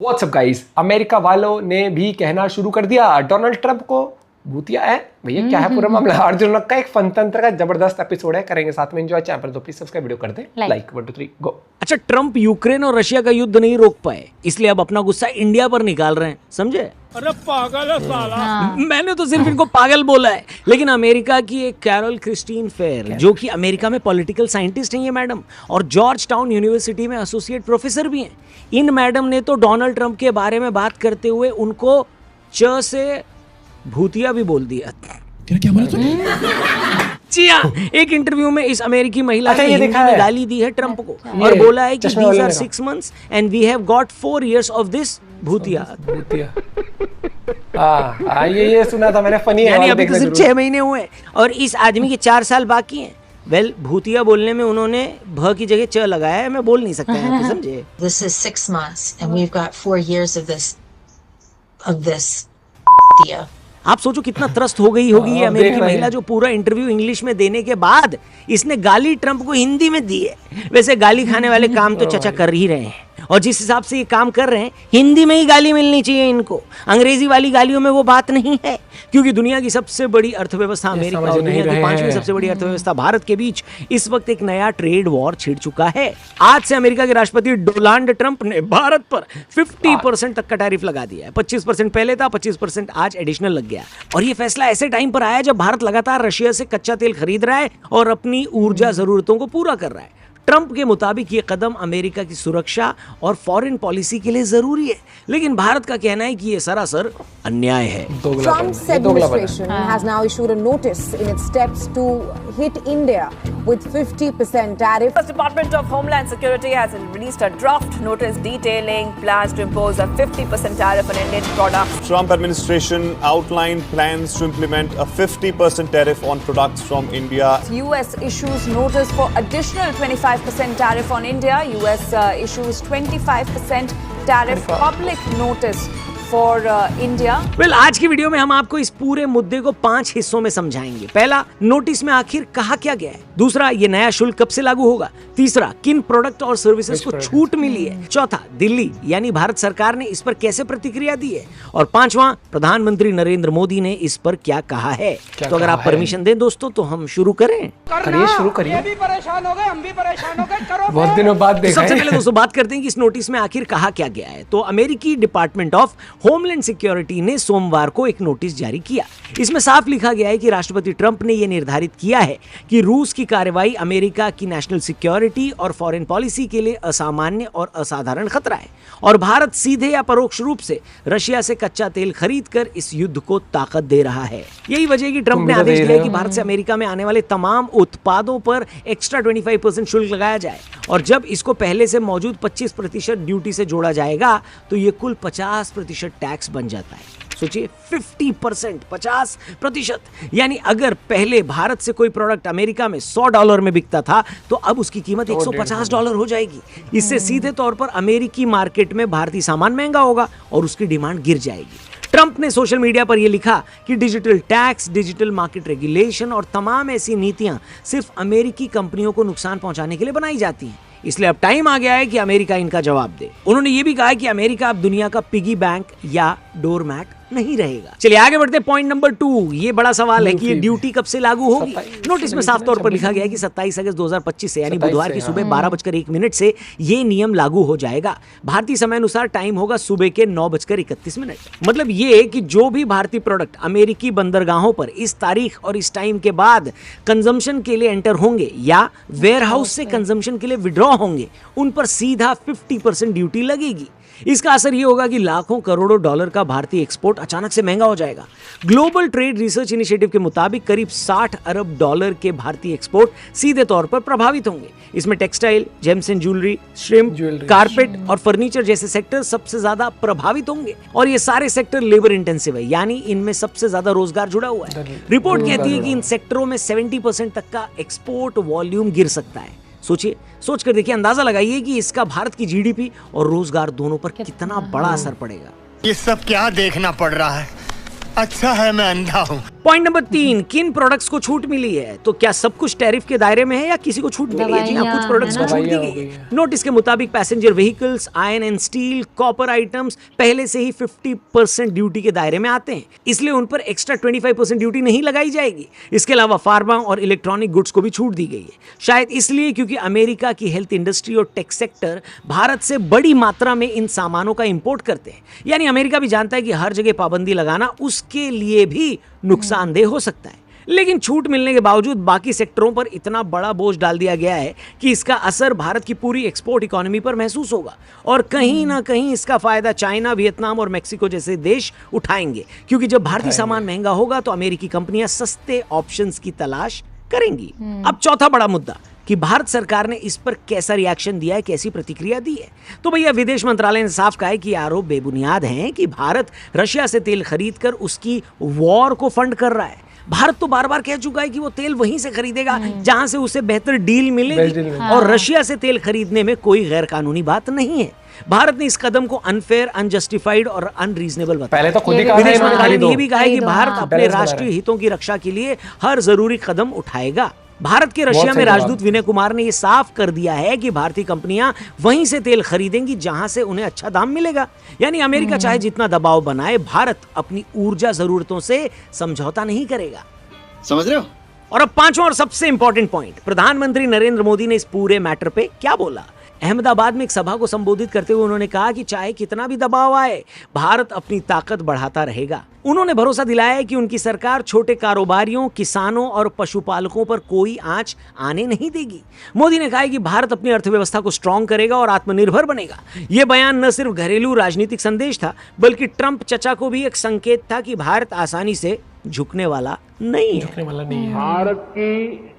WhatsApp guys, America वालों ने भी कहना शुरू कर दिया डोनाल्ड ट्रंप को भूतिया है। भैया क्या है पूरा मामला? अर्जुन का एक फनतंत्र का जबरदस्त एपिसोड है, करेंगे साथ में एंजॉय। चैनल पर तो प्लीज सब्सक्राइब, वीडियो कर दे लाइक। 1 2 3 गो। अच्छा, ट्रंप यूक्रेन और रशिया का युद्ध नहीं रोक पाए, इसलिए अब अपना गुस्सा इंडिया पर निकाल रहे हैं, समझे? अरे पागल है साला। मैंने तो सिर्फ इनको पागल बोला है, लेकिन अमेरिका की एक कैरोल क्रिस्टीन फेयर, जो कि अमेरिका में पॉलिटिकल साइंटिस्ट हैं ये मैडम, और जॉर्ज टाउन यूनिवर्सिटी में एसोसिएट प्रोफेसर भी हैं। इन मैडम ने तो डोनाल्ड ट्रंप के बारे में बात करते हुए उनको च से भूतिया भी बोल दिया। क्या बोला तूने? जी हाँ, एक इंटरव्यू में इस अमेरिकी महिला ने हिंदी में गाली दी है ट्रंप को और ये बोला है कि these are 6 months and we have got 4 years of this भूतिया। ये सुना था मैंने, फनी है। यानी अभी तो सिर्फ 6 महीने हुए और इस आदमी के 4 साल बाकी हैं। वेल, भूतिया बोलने में उन्होंने भ की जगह च लगाया है, मैं बोल नहीं सकता है, तो समझे? This is 6 months and we've got 4 years of this दिया। आप सोचो कितना त्रस्त हो गई होगी ये अमेरिकी महिला, जो पूरा इंटरव्यू इंग्लिश में देने के बाद इसने गाली ट्रंप को हिंदी में दी है। वैसे गाली खाने वाले काम तो चचा कर ही रहे हैं, और जिस हिसाब से ये काम कर रहे हैं हिंदी में ही गाली मिलनी चाहिए इनको। अंग्रेजी वाली गालियों में वो बात नहीं है, क्योंकि दुनिया की सबसे बड़ी अर्थव्यवस्था अमेरिका और दुनिया की 5वीं सबसे बड़ी अर्थव्यवस्था भारत के बीच इस वक्त एक नया ट्रेड वॉर छिड़ चुका है। आज से अमेरिका के राष्ट्रपति डोनाल्ड ट्रंप ने भारत पर 50% तक का टैरिफ लगा दिया है। 25% पहले था, 25% आज एडिशनल लग गया। और ये फैसला ऐसे टाइम पर आया जब भारत लगातार रशिया से कच्चा तेल खरीद रहा है और अपनी ऊर्जा जरूरतों को पूरा कर रहा है। ट्रंप के मुताबिक ये कदम अमेरिका की सुरक्षा और फॉरेन पॉलिसी के लिए जरूरी है, लेकिन भारत का कहना है कि ये सरासर अन्याय है। Trump's administration has now issued a notice in its steps to hit India with 50% tariff. The Department of Homeland Security has released a draft notice detailing plans to impose a 50% tariff on Indian products. Trump administration outlined plans to implement a 50% tariff on products from India. US issues notice for additional 25% tariff on India. US issues 25% tariff public notice for India. Well, आज की video में हम आपको इस पूरे मुद्दे को 5 हिस्सों में समझाएंगे। पहला, नोटिस में आखिर कहा क्या गया है। दूसरा, ये नया शुल्क कब से लागू होगा। तीसरा, किन प्रोडक्ट और सर्विसेज को छूट मिली है। चौथा, दिल्ली यानी भारत सरकार ने इस पर कैसे प्रतिक्रिया दी है। और पांचवा, प्रधानमंत्री नरेंद्र मोदी ने इस पर क्या कहा है। तो अगर आप परमिशन दें दोस्तों तो हम शुरू करें। शुरू करिए। ये भी परेशान हो गए, हम भी परेशान हो गए, करो। बहुत दिनों बाद देखा है। सबसे पहले दोस्तों बात करते हैं कि इस नोटिस में आखिर कहा क्या गया है। तो अमेरिकी डिपार्टमेंट ऑफ होमलैंड सिक्योरिटी ने सोमवार को एक नोटिस जारी किया। इसमें साफ लिखा गया है कि राष्ट्रपति ट्रंप ने यह निर्धारित किया है कि रूस की कार्रवाई अमेरिका की नेशनल सिक्योरिटी और फॉरेन पॉलिसी के लिए असामान्य और असाधारण खतरा है, और भारत सीधे या परोक्ष रूप से रशिया से कच्चा तेल खरीदकर इस युद्ध को ताकत दे रहा है। यही वजह है कि ट्रंप ने आदेश दिया कि भारत से अमेरिका में आने वाले तमाम उत्पादों पर एक्स्ट्रा 25% शुल्क लगाया जाए, और जब इसको पहले से मौजूद 25% ड्यूटी से जोड़ा जाएगा तो ये कुल 50% टैक्स बन जाता है। सोचिए, 50%, 50%। यानी अगर पहले भारत से कोई प्रोडक्ट अमेरिका में $100 में बिकता था तो अब उसकी कीमत $150 हो जाएगी। इससे सीधे तौर पर अमेरिकी मार्केट में भारतीय सामान महंगा होगा और उसकी डिमांड गिर जाएगी। ट्रंप ने सोशल मीडिया पर यह लिखा कि digital tax, digital market regulation और तमाम ऐसी नीतियां सिर्फ अमेरिकी कंपनियों को नुकसान पहुंचाने के लिए बनाई जाती हैं, इसलिए अब टाइम आ गया है कि अमेरिका इनका जवाब दे। उन्होंने ये भी कहा कि अमेरिका अब दुनिया का पिगी बैंक या डोरमैट नहीं रहेगा। चलिए आगे बढ़ते। पॉइंट नंबर 2, ये बड़ा सवाल है कि ये ड्यूटी कब से लागू होगी। नोटिस में साफ तौर पर लिखा गया है कि 27 अगस्त 2025 से, यानी बुधवार की सुबह 12:01 ये नियम लागू हो जाएगा। भारतीय समय अनुसार टाइम होगा सुबह के 9:31। मतलब ये कि जो भी भारतीय प्रोडक्ट अमेरिकी बंदरगाहों पर इस तारीख और इस टाइम के बाद कंजम्पशन के लिए एंटर होंगे या वेयर हाउस से कंजम्पशन के लिए विड्रॉ होंगे, उन पर सीधा 50% ड्यूटी लगेगी। इसका असर ये होगा कि लाखों करोड़ों डॉलर का भारतीय एक्सपोर्ट अचानक से महंगा हो जाएगा। ग्लोबल ट्रेड रिसर्च इनिशिएटिव के मुताबिक करीब $60 अरब के भारतीय एक्सपोर्ट सीधे तौर पर प्रभावित होंगे। इसमें textile, James and jewellery, shrimp, carpet और फर्नीचर जैसे सेक्टर सबसे ज्यादा प्रभावित होंगे, और ये सारे सेक्टर लेबर इंटेंसिव है, यानी इनमें सबसे ज्यादा रोजगार जुड़ा हुआ है। रिपोर्ट कहती है कि इन सेक्टरों में 70% तक का एक्सपोर्ट वॉल्यूम गिर सकता है। सोचिए, सोच कर देखिए, अंदाजा लगाइए कि इसका भारत की जीडीपी और रोजगार दोनों पर कितना बड़ा असर पड़ेगा। ये सब क्या देखना पड़ रहा है? अच्छा है मैं अंधा हूँ। पॉइंट नंबर 3, किन प्रोडक्ट्स को छूट मिली है? तो क्या सब कुछ टैरिफ के दायरे में है या किसी को छूट मिली है? जी हाँ, कुछ प्रोडक्ट्स को छूट दी गई है। नोटिस के मुताबिक passenger vehicles, iron and steel, copper items पहले से ही 50% ड्यूटी के दायरे में आते हैं, इसलिए उन पर एक्स्ट्रा 25% ड्यूटी नहीं लगाई जाएगी। इसके अलावा फार्मा और इलेक्ट्रॉनिक गुड्स को भी छूट दी गई है, शायद इसलिए क्योंकि अमेरिका की हेल्थ इंडस्ट्री और टेक सेक्टर भारत से बड़ी मात्रा में इन सामानों का इंपोर्ट करते हैं। यानी अमेरिका भी जानता है कि हर जगह पाबंदी लगाना उसके लिए भी नुकसानदेह हो सकता है। लेकिन छूट मिलने के बावजूद बाकी सेक्टरों पर इतना बड़ा बोझ डाल दिया गया है कि इसका असर भारत की पूरी एक्सपोर्ट इकोनॉमी पर महसूस होगा और कहीं ना कहीं इसका फायदा चाइना, वियतनाम और मेक्सिको जैसे देश उठाएंगे, क्योंकि जब भारतीय सामान महंगा होगा तो अमेरिकी कंपनियां सस्ते ऑप्शंस की तलाश करेंगी। अब चौथा बड़ा मुद्दा कि भारत सरकार ने इस पर कैसा रिएक्शन दिया है, कैसी प्रतिक्रिया दी है। तो भैया विदेश मंत्रालय ने साफ कहा है कि आरोप बेबुनियाद हैं कि भारत रशिया से तेल खरीदकर उसकी वॉर को फंड कर रहा है। भारत तो बार बार कह चुका है कि वो तेल वहीं से खरीदेगा जहां से उसे बेहतर डील मिलेगी और रशिया से तेल खरीदने में कोई गैर कानूनी बात नहीं है। भारत ने इस कदम को अनफेयर, अनजस्टिफाइड और अनरीजनेबल बताया। पहले तो खुद ही कहा विदेश मंत्रालय ने भी कहा है कि भारत अपने राष्ट्रीय हितों की रक्षा के लिए हर जरूरी कदम उठाएगा। भारत के रशिया में राजदूत विनय कुमार ने यह साफ कर दिया है कि भारतीय कंपनियां वहीं से तेल खरीदेंगी जहां से उन्हें अच्छा दाम मिलेगा। यानी अमेरिका चाहे जितना दबाव बनाए, भारत अपनी ऊर्जा जरूरतों से समझौता नहीं करेगा। समझ रहे हो? और अब पांचवा और सबसे इंपॉर्टेंट पॉइंट, प्रधानमंत्री नरेंद्र मोदी ने इस पूरे मैटर पे क्या बोला। अहमदाबाद में एक सभा को संबोधित करते हुए उन्होंने कहा कि चाहे कितना भी दबाव आए, भारत अपनी ताकत बढ़ाता रहेगा। उन्होंने भरोसा दिलाया है कि उनकी सरकार छोटे कारोबारियों, किसानों और पशुपालकों पर कोई आंच आने नहीं देगी। मोदी ने कहा है कि भारत अपनी अर्थव्यवस्था को स्ट्रांग करेगा और आत्मनिर्भर बनेगा। यह बयान न सिर्फ घरेलू राजनीतिक संदेश था, बल्कि ट्रंप चचा को भी एक संकेत था कि भारत आसानी से झुकने वाला नहीं है। भारत की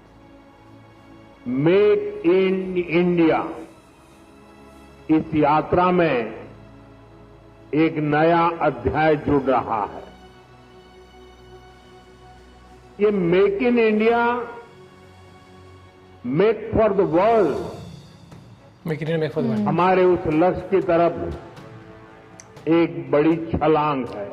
मेक इन इंडिया इस यात्रा में एक नया अध्याय जुड़ रहा है। ये make in India, make for the world, हमारे उस लक्ष्य की तरफ एक बड़ी छलांग है।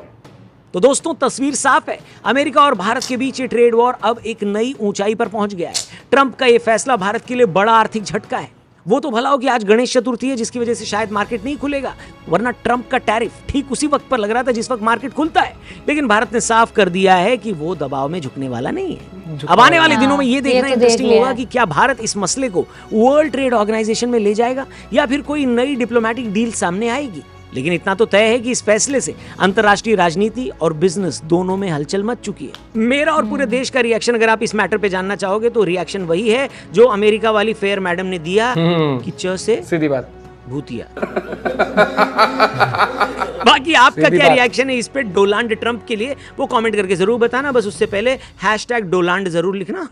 तो दोस्तों, तस्वीर साफ है। अमेरिका और भारत के बीच ये ट्रेड वॉर अब एक नई ऊंचाई पर पहुंच गया है। ट्रंप का ये फैसला भारत के लिए बड़ा आर्थिक झटका है। वो तो भला हो कि आज गणेश चतुर्थी है, जिसकी वजह से शायद मार्केट नहीं खुलेगा, वरना ट्रंप का टैरिफ ठीक उसी वक्त पर लग रहा था जिस वक्त मार्केट खुलता है। लेकिन भारत ने साफ कर दिया है कि वो दबाव में झुकने वाला नहीं है। अब आने वाले दिनों में ये देखना इंटरेस्टिंग होगा कि क्या भारत इस मसले को वर्ल्ड ट्रेड ऑर्गेनाइजेशन में ले जाएगा या फिर कोई नई डिप्लोमेटिक डील सामने आएगी। लेकिन इतना तो तय है कि इस फैसले से अंतर्राष्ट्रीय राजनीति और बिजनेस दोनों में हलचल मच चुकी है। मेरा और पूरे देश का रिएक्शन अगर आप इस मैटर पे जानना चाहोगे तो रिएक्शन वही है जो अमेरिका वाली फेयर मैडम ने दिया कि च से सीधी बात भूतिया। बाकी आपका क्या रिएक्शन है इस पे डोनाल्ड ट्रंप के लिए, वो कमेंट करके जरूर बताना। बस उससे पहले #डोनाल्ड जरूर लिखना।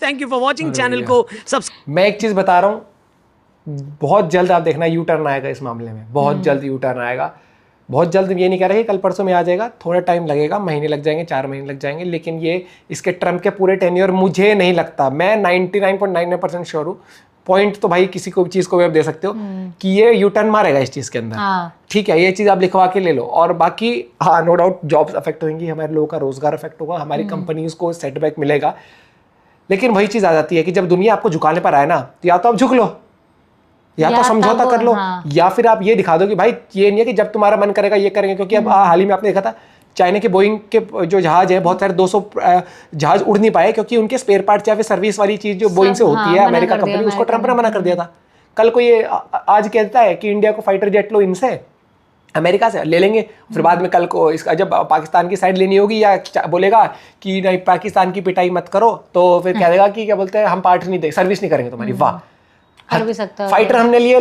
Thank you for watching. Channel को सब्सक्राइब। मैं एक चीज बता रहा हूँ, बहुत जल्द आप देखना यू टर्न आएगा इस मामले में। बहुत जल्द यू टर्न आएगा, बहुत जल्द। ये नहीं कह रहे कि कल परसों में आ जाएगा, थोड़ा टाइम लगेगा, महीने लग जाएंगे, 4 महीने लग जाएंगे। लेकिन ये इसके ट्रंप के पूरे टेन्योर मुझे नहीं लगता, मैं 99.99% श्योर हूँ। पॉइंट तो भाई किसी को भी चीज़ को भी आप दे सकते हो कि ये यू टर्न मारेगा इस चीज़ के अंदर। ठीक है, ये चीज़ आप लिखवा के ले लो। और बाकी हाँ, नो डाउट जॉब्स अफेक्ट होंगी, हमारे लोगों का रोजगार अफेक्ट होगा, हमारी कंपनीज को सेटबैक मिलेगा। लेकिन वही चीज़ आ जाती है कि जब दुनिया आपको झुकाने पर आए ना, तो या तो आप झुक लो, या तो समझौता कर लो, या फिर आप ये दिखा दो कि भाई ये नहीं है कि जब तुम्हारा मन करेगा ये करेंगे। क्योंकि अब हाल ही में आपने देखा था चाइना के बोइंग के जो जहाज है, बहुत सारे 200 जहाज उड़ नहीं पाए क्योंकि उनके स्पेयर पार्ट या फिर सर्विस वाली चीज जो बोइंग से होती है, अमेरिका कंपनी, उसको ट्रंप ने मना कर दिया था। कल को ये आज कहता है कि इंडिया को फाइटर जेट लो इनसे, अमेरिका से ले लेंगे। फिर बाद में कल को इसका जब पाकिस्तान की साइड लेनी होगी या बोलेगा कि नहीं पाकिस्तान की पिटाई मत करो, तो फिर कह देगा कि क्या बोलते हैं हम पार्ट नहीं दे, सर्विस नहीं करेंगे तुम्हारी। वाह, कर भी सकता है। फाइटर हमने लिए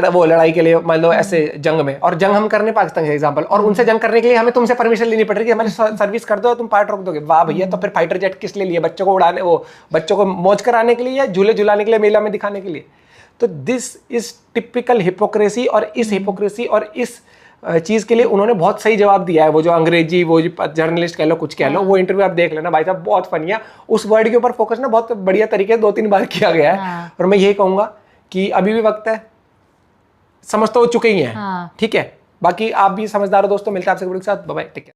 वो लड़ाई के लिए, मान लो ऐसे जंग में, और जंग हम करने पाकिस्तान के एग्जांपल, और उनसे जंग करने के लिए हमें तुमसे परमिशन लेनी पड़ रही है, हमारी सर्विस कर दो, तुम पार्ट रोक दोगे। वाह भैया, तो फिर फाइटर जेट किस लिए लिए? बच्चों को उड़ाने, वो बच्चों को मौज कराने के लिए या झूले झुलाने के लिए, मेला में दिखाने के लिए? तो दिस इज टिपिकल हिपोक्रेसी। और इस हिपोक्रेसी और इस चीज़ के लिए उन्होंने बहुत सही जवाब दिया है। वो जो अंग्रेजी, वो जो जर्नलिस्ट कह लो, कुछ कह लो, वो इंटरव्यू आप देख लेना भाई साहब, बहुत फनी है। उस वर्ड के ऊपर फोकस ना बहुत बढ़िया तरीके से 2-3 बार किया गया है। और मैं यही कहूँगा कि अभी भी वक्त है, समझ तो हो चुके ही हैं। ठीक है, बाकी आप भी समझदार हो दोस्तों। मिलते हैं आपसे वीडियो के साथ, बाय बाय, टेक केयर।